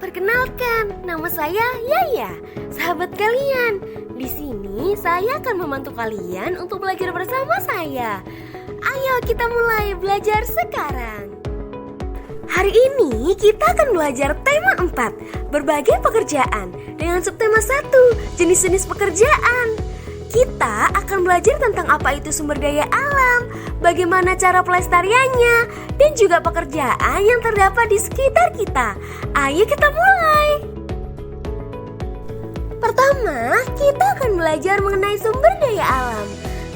Perkenalkan, nama saya Yaya, sahabat kalian. Di sini saya akan membantu kalian untuk belajar bersama saya. Ayo kita mulai belajar sekarang. Hari ini kita akan belajar tema 4, berbagai pekerjaan, dengan subtema 1, jenis-jenis pekerjaan. Kita akan belajar tentang apa itu sumber daya alam, bagaimana cara pelestariannya, dan juga pekerjaan yang terdapat di sekitar kita. Ayo kita mulai. Pertama, kita akan belajar mengenai sumber daya alam.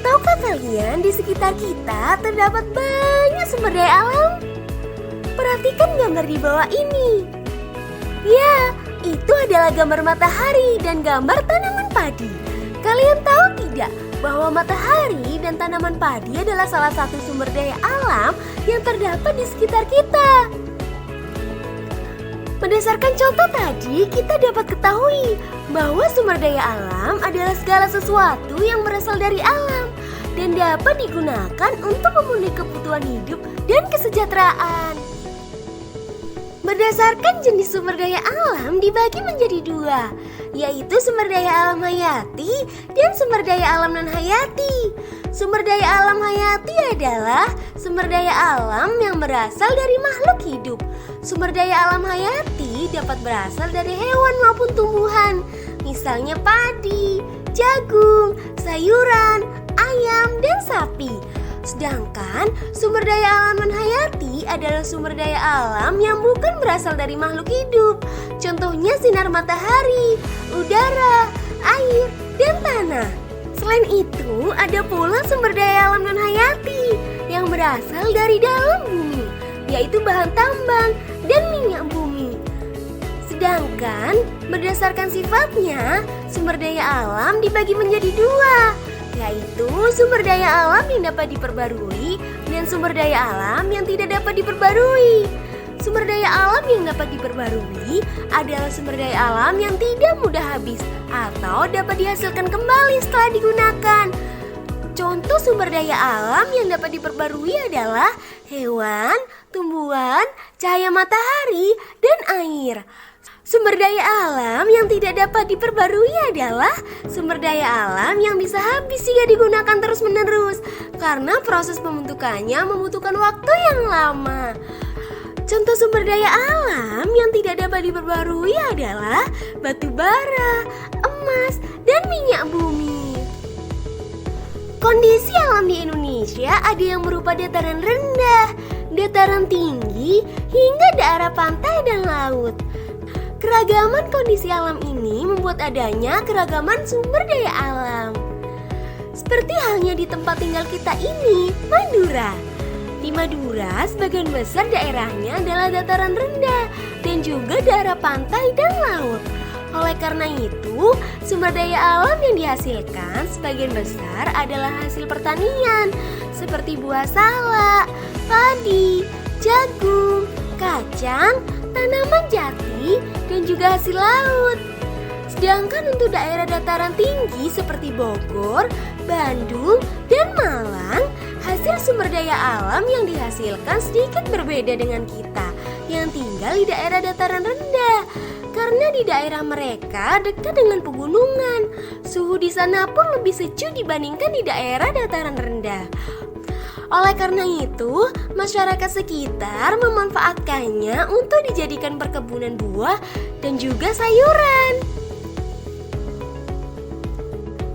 Tahukah kalian di sekitar kita terdapat banyak sumber daya alam? Perhatikan gambar di bawah ini. Ya, itu adalah gambar matahari dan gambar tanaman padi. Kalian tahu tidak bahwa matahari dan tanaman padi adalah salah satu sumber daya alam yang terdapat di sekitar kita? Berdasarkan contoh tadi, kita dapat ketahui bahwa sumber daya alam adalah segala sesuatu yang berasal dari alam dan dapat digunakan untuk memenuhi kebutuhan hidup dan kesejahteraan. Berdasarkan jenis sumber daya alam dibagi menjadi 2, yaitu sumber daya alam hayati dan sumber daya alam non-hayati. Sumber daya alam hayati adalah sumber daya alam yang berasal dari makhluk hidup. Sumber daya alam hayati dapat berasal dari hewan maupun tumbuhan, misalnya padi, jagung, sayuran, ayam, dan sapi. Sedangkan sumber daya alam non-hayati adalah sumber daya alam yang bukan berasal dari makhluk hidup. Contohnya sinar matahari, udara, air, dan tanah. Selain itu, ada pula sumber daya alam non-hayati yang berasal dari dalam bumi, yaitu bahan tambang dan minyak bumi. Sedangkan berdasarkan sifatnya, sumber daya alam dibagi menjadi 2, yaitu sumber daya alam yang dapat diperbarui dan sumber daya alam yang tidak dapat diperbarui. Sumber daya alam yang dapat diperbarui adalah sumber daya alam yang tidak mudah habis atau dapat dihasilkan kembali setelah digunakan. Contoh sumber daya alam yang dapat diperbarui adalah hewan, tumbuhan, cahaya matahari, dan air. Sumber daya alam yang tidak dapat diperbarui adalah sumber daya alam yang bisa habis jika digunakan terus-menerus karena proses pembentukannya membutuhkan waktu yang lama. Contoh sumber daya alam yang tidak dapat diperbarui adalah batu bara, emas, dan minyak bumi. Kondisi alam di Indonesia ada yang berupa dataran rendah, dataran tinggi, hingga daerah pantai dan laut. Keragaman kondisi alam ini membuat adanya keragaman sumber daya alam. Seperti halnya di tempat tinggal kita ini, Madura. Di Madura, sebagian besar daerahnya adalah dataran rendah dan juga daerah pantai dan laut. Oleh karena itu, sumber daya alam yang dihasilkan sebagian besar adalah hasil pertanian, seperti buah salak, padi, jagung, kacang, tanaman jati, dan juga hasil laut. Sedangkan untuk daerah dataran tinggi seperti Bogor, Bandung, dan Malang, hasil sumber daya alam yang dihasilkan sedikit berbeda dengan kita yang tinggal di daerah dataran rendah. Karena di daerah mereka dekat dengan pegunungan, suhu di sana pun lebih sejuk dibandingkan di daerah dataran rendah. Oleh karena itu, masyarakat sekitar memanfaatkannya untuk dijadikan perkebunan buah dan juga sayuran.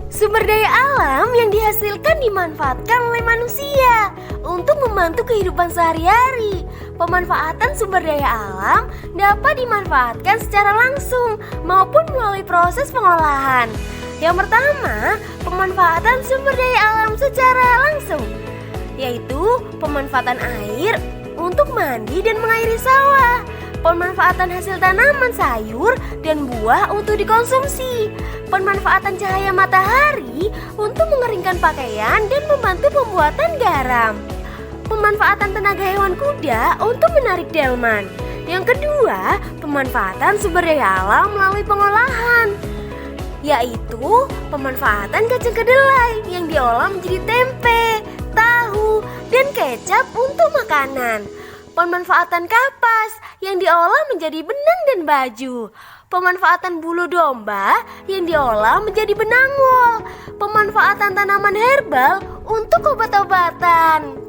Sumber daya alam yang dihasilkan dimanfaatkan oleh manusia untuk membantu kehidupan sehari-hari. Pemanfaatan sumber daya alam dapat dimanfaatkan secara langsung maupun melalui proses pengolahan. Yang pertama, pemanfaatan sumber daya alam secara langsung, yaitu pemanfaatan air untuk mandi dan mengairi sawah, pemanfaatan hasil tanaman sayur dan buah untuk dikonsumsi, pemanfaatan cahaya matahari untuk mengeringkan pakaian dan membantu pembuatan garam, pemanfaatan tenaga hewan kuda untuk menarik delman. Yang kedua, pemanfaatan sumber daya alam melalui pengolahan, yaitu pemanfaatan kacang kedelai yang diolah menjadi tempe, tahu, dan kecap untuk makanan. Pemanfaatan kapas yang diolah menjadi benang dan baju. Pemanfaatan bulu domba yang diolah menjadi benang wol. Pemanfaatan tanaman herbal untuk obat-obatan.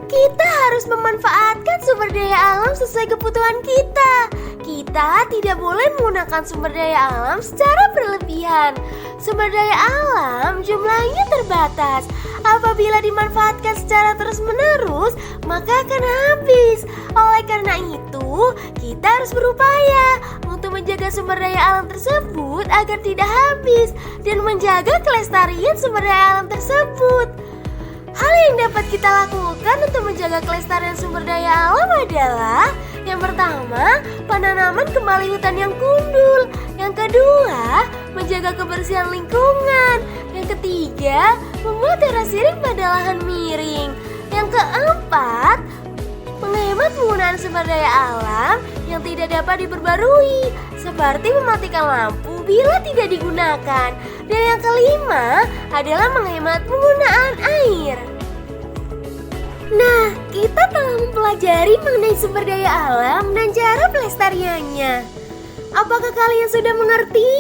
Kita harus memanfaatkan sumber daya alam sesuai kebutuhan kita. Kita tidak boleh menggunakan sumber daya alam secara berlebihan. Sumber daya alam jumlahnya terbatas. Apabila dimanfaatkan secara terus-menerus, maka akan habis. Oleh karena itu, kita harus berupaya untuk menjaga sumber daya alam tersebut agar tidak habis dan menjaga kelestarian sumber daya alam tersebut. Hal yang dapat kita lakukan untuk menjaga kelestarian sumber daya alam adalah: yang pertama, penanaman kembali hutan yang gundul. Yang kedua, menjaga kebersihan lingkungan. Yang ketiga, membuat terasiring pada lahan miring. Yang keempat, menghemat penggunaan sumber daya alam yang tidak dapat diperbarui, seperti mematikan lampu bila tidak digunakan. Dan yang kelima adalah menghemat penggunaan air. Nah, kita telah mempelajari mengenai sumber daya alam dan cara pelestariannya. Apakah kalian sudah mengerti?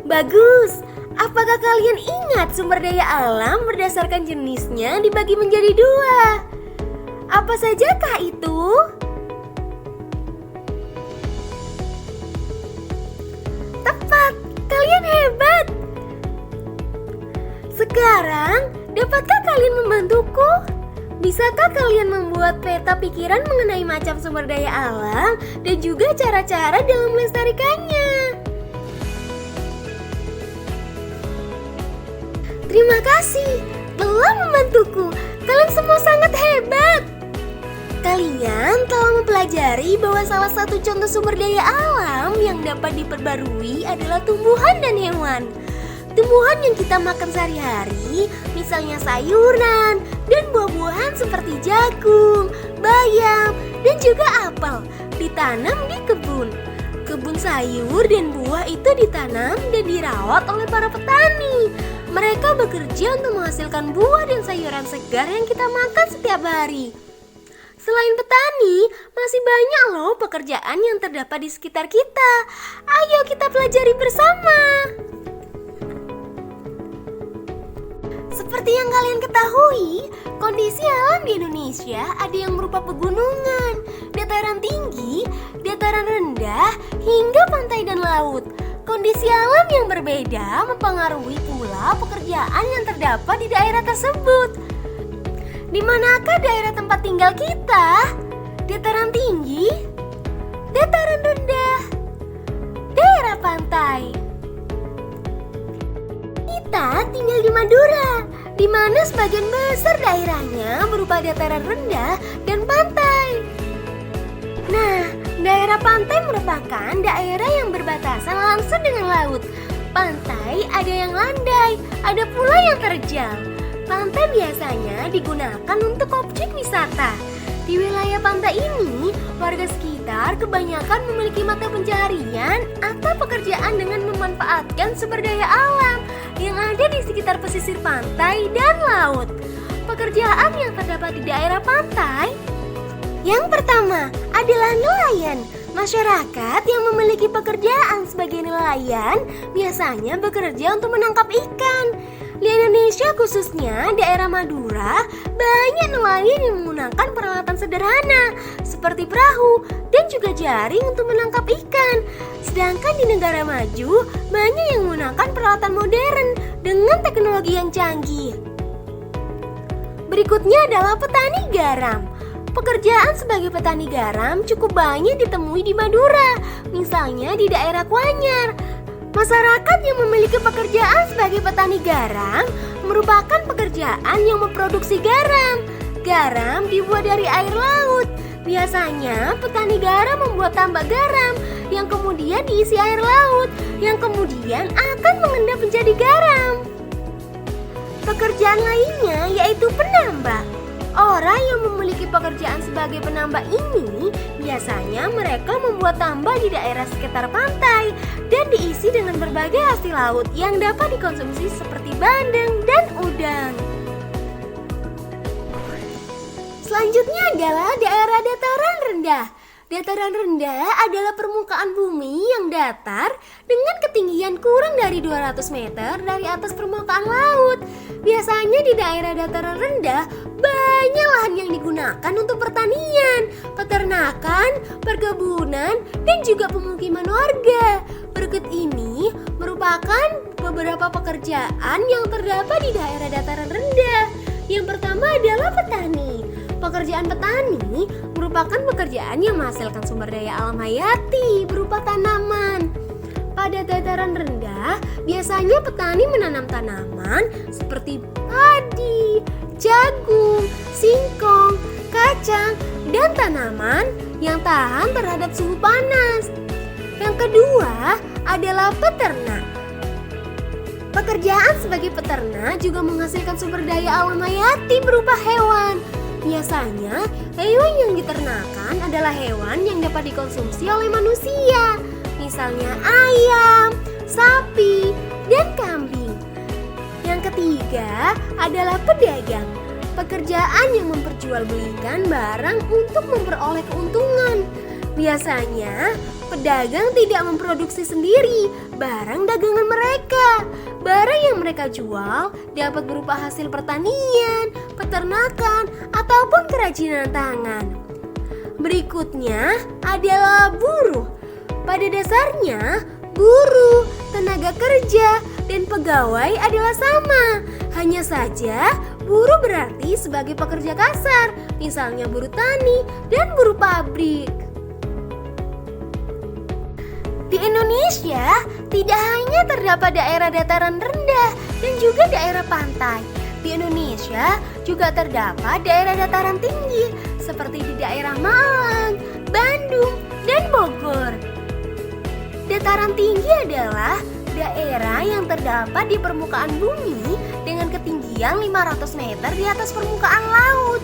Bagus. Apakah kalian ingat sumber daya alam berdasarkan jenisnya dibagi menjadi dua? Apa sajakah itu? Tepat, kalian hebat. Sekarang, dapatkah kalian membantuku? Bisakah kalian membuat peta pikiran mengenai macam sumber daya alam dan juga cara-cara dalam melestarikannya? Terima kasih telah membantuku. Kalian semua sangat hebat. Kalian telah mempelajari bahwa salah satu contoh sumber daya alam yang dapat diperbarui adalah tumbuhan dan hewan. Tumbuhan yang kita makan sehari-hari, misalnya sayuran dan buah-buahan seperti jagung, bayam, dan juga apel, ditanam di kebun. Kebun sayur dan buah itu ditanam dan dirawat oleh para petani. Mereka bekerja untuk menghasilkan buah dan sayuran segar yang kita makan setiap hari. Selain petani, masih banyak loh pekerjaan yang terdapat di sekitar kita. Ayo kita pelajari bersama. Seperti yang kalian ketahui, kondisi alam di Indonesia ada yang berupa pegunungan, dataran tinggi, dataran rendah, hingga pantai dan laut. Kondisi alam yang berbeda mempengaruhi pula pekerjaan yang terdapat di daerah tersebut. Di manakah daerah tempat tinggal kita? Dataran tinggi, dataran rendah, daerah pantai. Kita tinggal di Madura, di mana sebagian besar daerahnya berupa dataran rendah dan pantai. Nah, daerah pantai merupakan daerah yang berbatasan langsung dengan laut. Pantai ada yang landai, ada pula yang terjal. Pantai biasanya digunakan untuk objek wisata. Di wilayah pantai ini, warga sekitar kebanyakan memiliki mata pencaharian atau pekerjaan dengan memanfaatkan sumber daya alam yang ada di sekitar pesisir pantai dan laut. Pekerjaan yang terdapat di daerah pantai, yang pertama adalah nelayan. Masyarakat yang memiliki pekerjaan sebagai nelayan biasanya bekerja untuk menangkap ikan. Di Indonesia khususnya daerah Madura, banyak nelayan yang menggunakan peralatan sederhana seperti perahu dan juga jaring untuk menangkap ikan. Sedangkan di negara maju, banyak yang menggunakan peralatan modern dengan teknologi yang canggih. Berikutnya adalah petani garam. Pekerjaan sebagai petani garam cukup banyak ditemui di Madura, misalnya di daerah Kuanyar. Masyarakat yang memiliki pekerjaan sebagai petani garam merupakan pekerjaan yang memproduksi garam. Garam dibuat dari air laut. Biasanya petani garam membuat tambak garam yang kemudian diisi air laut, yang kemudian akan mengendap menjadi garam. Pekerjaan lainnya yaitu penambak. Orang yang memiliki pekerjaan sebagai penambak ini biasanya mereka membuat tambak di daerah sekitar pantai dan diisi dengan berbagai hasil laut yang dapat dikonsumsi seperti bandeng dan udang. Selanjutnya adalah daerah dataran rendah. Dataran rendah adalah permukaan bumi yang datar dengan ketinggian kurang dari 200 meter dari atas permukaan laut. Biasanya di daerah dataran rendah banyak lahan yang digunakan untuk pertanian, peternakan, perkebunan, dan juga pemukiman warga. Berikut ini merupakan beberapa pekerjaan yang terdapat di daerah dataran rendah. Yang pertama adalah petani. Pekerjaan petani merupakan pekerjaan yang menghasilkan sumber daya alam hayati berupa tanaman. Pada dataran rendah, biasanya petani menanam tanaman seperti padi, jagung, singkong, kacang, dan tanaman yang tahan terhadap suhu panas. Yang kedua adalah peternak. Pekerjaan sebagai peternak juga menghasilkan sumber daya alam hayati berupa hewan. Biasanya, hewan yang diternakan adalah hewan yang dapat dikonsumsi oleh manusia, misalnya ayam, sapi, dan kambing. Yang ketiga adalah pedagang. Pekerjaan yang memperjualbelikan barang untuk memperoleh keuntungan. Biasanya, pedagang tidak memproduksi sendiri barang dagangan mereka. Barang yang mereka jual dapat berupa hasil pertanian, peternakan, ataupun kerajinan tangan. Berikutnya adalah buruh. Pada dasarnya, buruh, tenaga kerja, dan pegawai adalah sama. Hanya saja, buruh berarti sebagai pekerja kasar, misalnya buruh tani dan buruh pabrik. Di Indonesia, tidak hanya terdapat daerah dataran rendah dan juga daerah pantai. Di Indonesia juga terdapat daerah dataran tinggi seperti di daerah Malang, Bandung, dan Bogor. Dataran tinggi adalah daerah yang terdapat di permukaan bumi dengan ketinggian 500 meter di atas permukaan laut.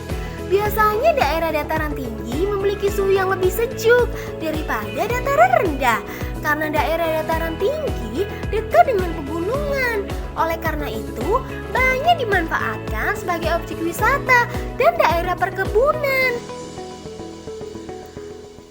Biasanya daerah dataran tinggi memiliki suhu yang lebih sejuk daripada dataran rendah karena daerah dataran tinggi dekat dengan pegunungan. Oleh karena itu, banyak dimanfaatkan sebagai objek wisata dan daerah perkebunan.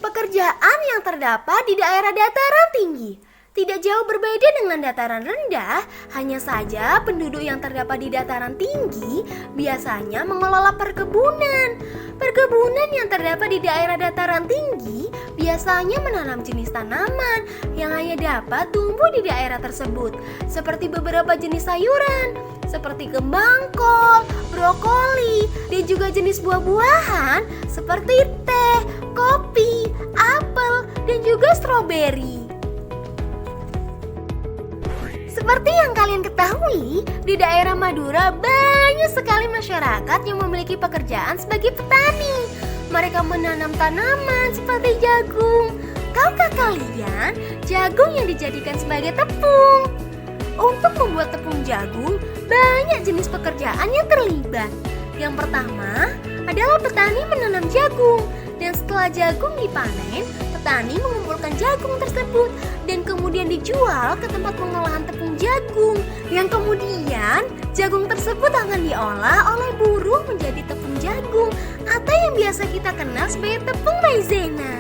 Pekerjaan yang terdapat di daerah dataran tinggi tidak jauh berbeda dengan dataran rendah, hanya saja penduduk yang terdapat di dataran tinggi biasanya mengelola perkebunan. Perkebunan yang terdapat di daerah dataran tinggi biasanya menanam jenis tanaman yang hanya dapat tumbuh di daerah tersebut, seperti beberapa jenis sayuran, seperti kembang kol, brokoli, dan juga jenis buah-buahan seperti teh, kopi, apel, dan juga stroberi. Seperti yang kalian ketahui, di daerah Madura banyak sekali masyarakat yang memiliki pekerjaan sebagai petani. Mereka menanam tanaman seperti jagung. Tahukah kalian, jagung yang dijadikan sebagai tepung? Untuk membuat tepung jagung, banyak jenis pekerjaan yang terlibat. Yang pertama adalah petani menanam jagung. Dan setelah jagung dipanen, petani mengumpulkan jagung tersebut dan kemudian dijual ke tempat pengolahan tepung jagung. Yang kemudian jagung tersebut akan diolah oleh buruh menjadi tepung jagung atau yang biasa kita kenal sebagai tepung maizena.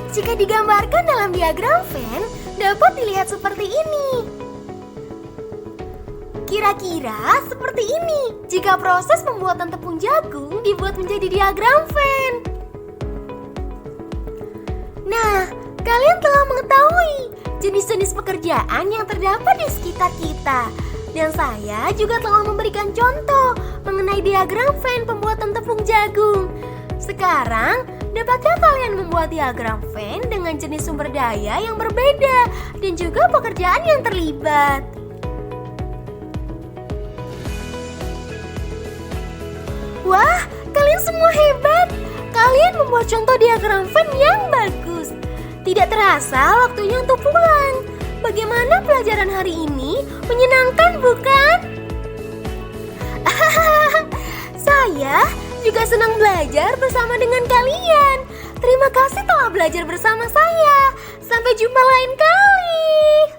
Jika digambarkan dalam diagram Venn, dapat dilihat seperti ini. Kira-kira seperti ini jika proses pembuatan tepung jagung dibuat menjadi diagram Venn. Nah, kalian telah mengetahui jenis-jenis pekerjaan yang terdapat di sekitar kita. Dan saya juga telah memberikan contoh mengenai diagram Venn pembuatan tepung jagung. Sekarang, dapatkah kalian membuat diagram Venn dengan jenis sumber daya yang berbeda dan juga pekerjaan yang terlibat? Wah, kalian semua hebat! Kalian membuat contoh diagram Venn yang bagus. Tidak terasa waktunya untuk pulang. Bagaimana pelajaran hari ini? Menyenangkan bukan? Saya juga senang belajar bersama dengan kalian. Terima kasih telah belajar bersama saya. Sampai jumpa lain kali.